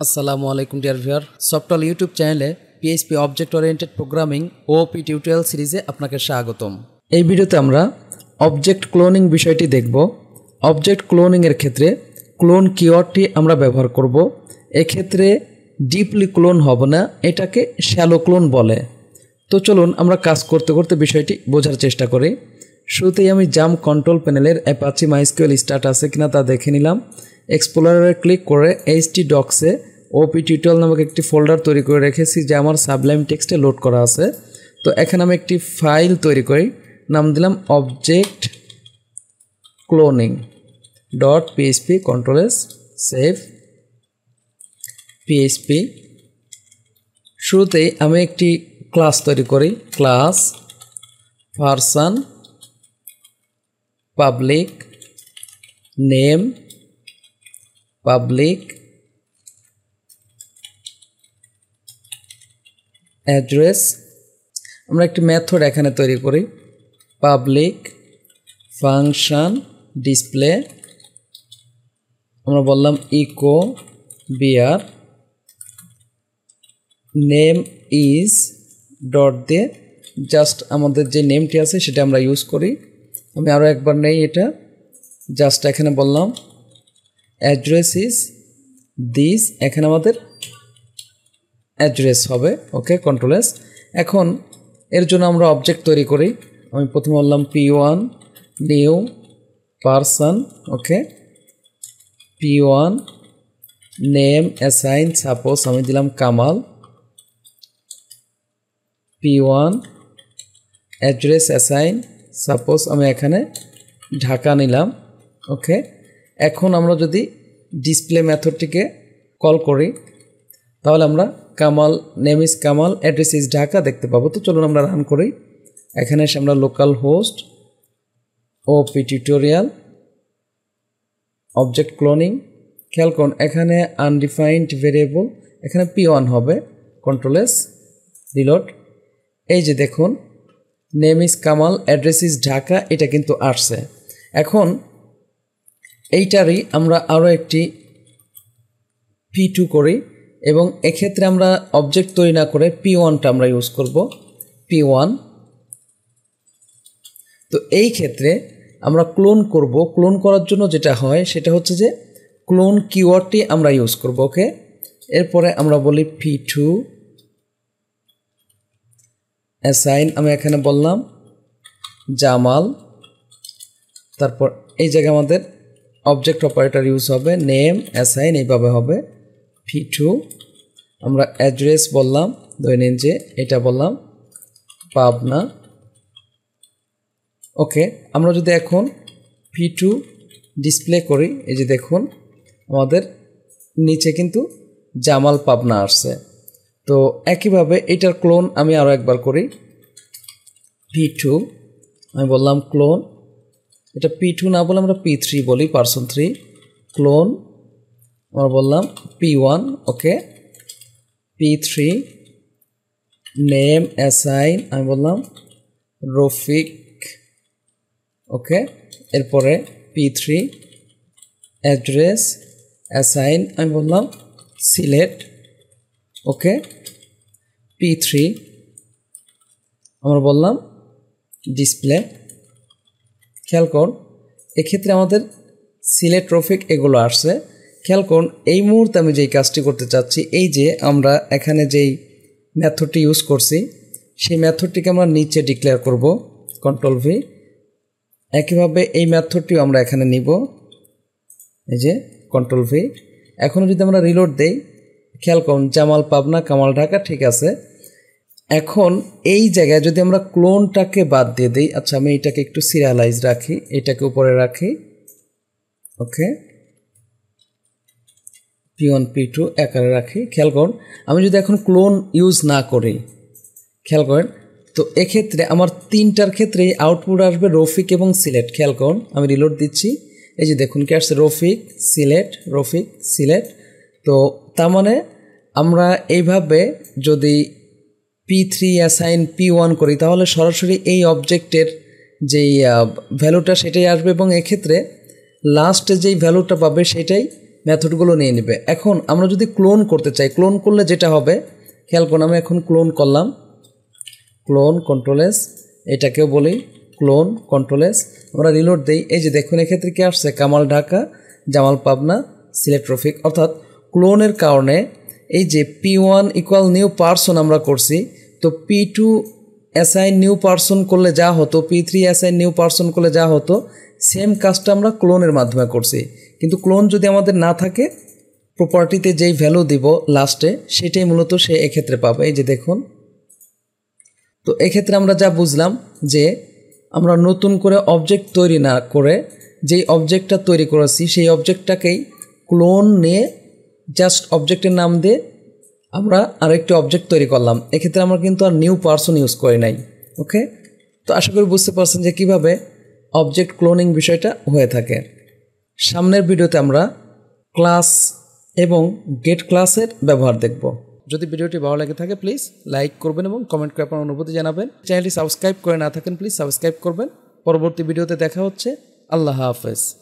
আসসালামু আলাইকুম dear viewer, software YouTube চ্যানেলে পিএইচপি অবজেক্ট ওরিয়েন্টেড প্রোগ্রামিং ওপি টিউটোরিয়াল সিরিজে আপনাকে স্বাগতম। এই ভিডিওতে আমরা অবজেক্ট ক্লোনিং বিষয়টি দেখব। অবজেক্ট ক্লোনিংয়ের ক্ষেত্রে ক্লোন কিওয়ার্ডটি আমরা ব্যবহার করব। এক্ষেত্রে ডিপলি ক্লোন হবে না, এটাকে শ্যালো ক্লোন বলে। তো চলুন আমরা কাজ করতে করতে বিষয়টি বোঝার চেষ্টা করি। শুরুতেই আমি জাম্প কন্ট্রোল প্যানেলের অ্যাপাচি মাইস্কুয়েল স্টার্ট আছে কিনা তা দেখে নিলাম। এক্সপ্লোরারে ক্লিক করে htdocs-এ ওপি টিউটোরিয়াল নামক একটি ফোল্ডার তৈরি করে রেখেছি, যা আমার সাবলাইম টেক্সটে লোড করা আছে। তো এখানে আমি একটি ফাইল তৈরি করি, নাম দিলাম object cloning .php, control S, save php। শুরুতেই আমি একটি ক্লাস তৈরি করি, class person public name public address. আমরা একটি মেথড এখানে তৈরি করি, পাবলিক ফাংশন ডিসপ্লে। আমরা বললাম echo BR name is dot দিয়ে জাস্ট আমাদের যে নেমটি আছে সেটা আমরা ইউজ করি। আমি আরও একবার নেই, এটা জাস্ট এখানে বললাম অ্যাড্রেস ইজ দিস, এখানে আমাদের অ্যাড্রেস হবে। ওকে, কন্ট্রোল-s। এখন এর জন্য আমরা অবজেক্ট তৈরি করি। আমি প্রথমে বললাম p1 নিউ পারসন। ওকে, p1 নেম অ্যাসাইন, সাপোজ আমি দিলাম Kamal. p1 address assign, suppose আমি এখানে ঢাকা নিলাম। ওকে, এখন আমরা যদি ডিসপ্লে মেথডটিকে কল করি তাহলে আমরা Kamal name is Kamal address is Dhaka দেখতে পাবো। তো চলুন আমরা রান করি। এখানে এসে আমরা লোকাল হোস্ট ওপি টিউটোরিয়াল অবজেক্ট ক্লোনিং, খেয়াল করুন এখানে আনডিফাইন্ড ভেরিয়েবল, এখানে p1 হবে। কন্ট্রোল-s, রিলোড। এই যে দেখুন name is Kamal address is Dhaka, এটা কিন্তু আসছে। এখন এইটারই আমরা আরও একটি p2 করি এবং এক্ষেত্রে আমরা অবজেক্ট তৈরি না করে p1টা আমরা ইউজ করব, p1। তো এই ক্ষেত্রে আমরা ক্লোন করব। ক্লোন করার জন্য যেটা হয় সেটা হচ্ছে যে ক্লোন কিওয়ার্ডটি আমরা ইউজ করব। ওকে, এরপরে আমরা বলি p2 অ্যাসাইন, আমি এখানে বললাম জামাল। তারপর এই জায়গায় আমাদের অবজেক্ট অপারেটর ইউজ হবে, নেম অ্যাসাইন এইভাবে হবে। p2 আমরা অ্যাড্রেস বললাম, ধরে নিন যে এটা বললাম পাবনা। ওকে, আমরা যদি এখন p2 ডিসপ্লে করি, এই যে দেখুন আমাদের নিচে কিন্তু জামাল পাবনা আসছে। তো একইভাবে এটার ক্লোন আমি আরও একবার করি, p2 আমি বললাম ক্লোন, এটা p2 না বলে আমরা p3 বলি, পারসন 3 ক্লোন। আমরা বললাম p1। ওকে, p3 নেম অ্যাসাইন আমি বললাম রফিক। ওকে, এরপরে p3 অ্যাড্রেস অ্যাসাইন আমি বললাম সিলেট। ওকে, p3 আমরা বললাম ডিসপ্লে। খেয়াল করুন এক্ষেত্রে আমাদের সিলেট রফিক এগুলো আসছে। খেয়াল করুন এই মুহূর্তে আমি যেই কাজটি করতে চাচ্ছি, এই যে আমরা এখানে যেই মেথডটি ইউজ করছি সেই মেথডটিকে আমরা নিচে ডিক্লেয়ার করব, কন্ট্রোল-v। একইভাবে এই মেথডটিও আমরা এখানে নিব, এই যে কন্ট্রোল-v। এখন যদি আমরা রিলোড দেই, খেয়াল করুন জামাল পাবনা কামাল ঢাকা ঠিক আছে। এখন এই জায়গায় যদি আমরা ক্লোনটাকে বাদ দিয়ে দিই, আচ্ছা আমি এটাকে একটু সিরিয়ালাইজ রাখি, এটাকে উপরে রাখি। ওকে, p1 p2 একারে রাখি। খেয়াল করুন আমি যদি এখন ক্লোন ইউজ না করি, খেয়াল করেন তো এক্ষেত্রে আমার তিনটার ক্ষেত্রেই আউটপুট আসবে রফিক এবং সিলেট। খেয়াল করুন আমি রিলোড দিচ্ছি, এই যে দেখুন কি আসছে রফিক সিলেট রফিক সিলেট। তো তার মানে আমরা এইভাবে যদি p3 অ্যাসাইন p1 করি তাহলে সরাসরি এই অবজেক্টের যেই ভ্যালুটা সেটাই আসবে এবং এক্ষেত্রে লাস্টে যেই ভ্যালুটা পাবে সেটাই মেথডগুলো নিয়ে নেবে। এখন আমরা যদি ক্লোন করতে চাই, ক্লোন করলে যেটা হবে খেয়াল করুন, আমি এখন ক্লোন করলাম, ক্লোন কন্ট্রোল এস, এটাকেও বলি ক্লোন কন্ট্রোল এস। আমরা রিলোড দিই, এই যে দেখুন এক্ষেত্রে কি আসছে, কামাল ঢাকা, জামাল পাবনা, সিলেট রফিক। অর্থাৎ ক্লোনের কারণে এই যে P1 ইকুয়াল নিউ পারসন আমরা করছি, তো P2 অ্যাসাইন নিউ পারসন করলে যা হতো, P3 অ্যাসাইন নিউ পারসন করলে যা হতো, সেম কাজটা আমরা ক্লোনের মাধ্যমে করছি। কিন্তু ক্লোন যদি আমাদের না থাকে, প্রপার্টিতে যেই ভ্যালু দিব লাস্টে সেটাই মূলত সে এক্ষেত্রে পাবে। এই যে দেখুন, তো এক্ষেত্রে আমরা যা বুঝলাম যে আমরা নতুন করে অবজেক্ট তৈরি না করে যেই অবজেক্টটা তৈরি করেছি সেই অবজেক্টটাকেই ক্লোন নিয়ে জাস্ট অবজেক্টের নাম দিয়ে আমরা আরেকটি অবজেক্ট তৈরি করলাম। এক্ষেত্রে আমরা কিন্তু আর নিউ পারসন ইউজ করি নাই। ওকে, তো আশা করি বুঝতে পারছেন যে কিভাবে অবজেক্ট ক্লোনিং বিষয়টা হয়ে থাকে। সামনের ভিডিওতে আমরা ক্লাস এবং গেট ক্লাসের ব্যবহার দেখব। যদি ভিডিওটি ভালো লাগে থাকে প্লিজ লাইক করবেন এবং কমেন্ট করে আপনার অনুভূতি জানাবেন। চ্যানেলটি সাবস্ক্রাইব করে না থাকেন প্লিজ সাবস্ক্রাইব করবেন। পরবর্তী ভিডিওতে দেখা হচ্ছে। আল্লাহ হাফেজ।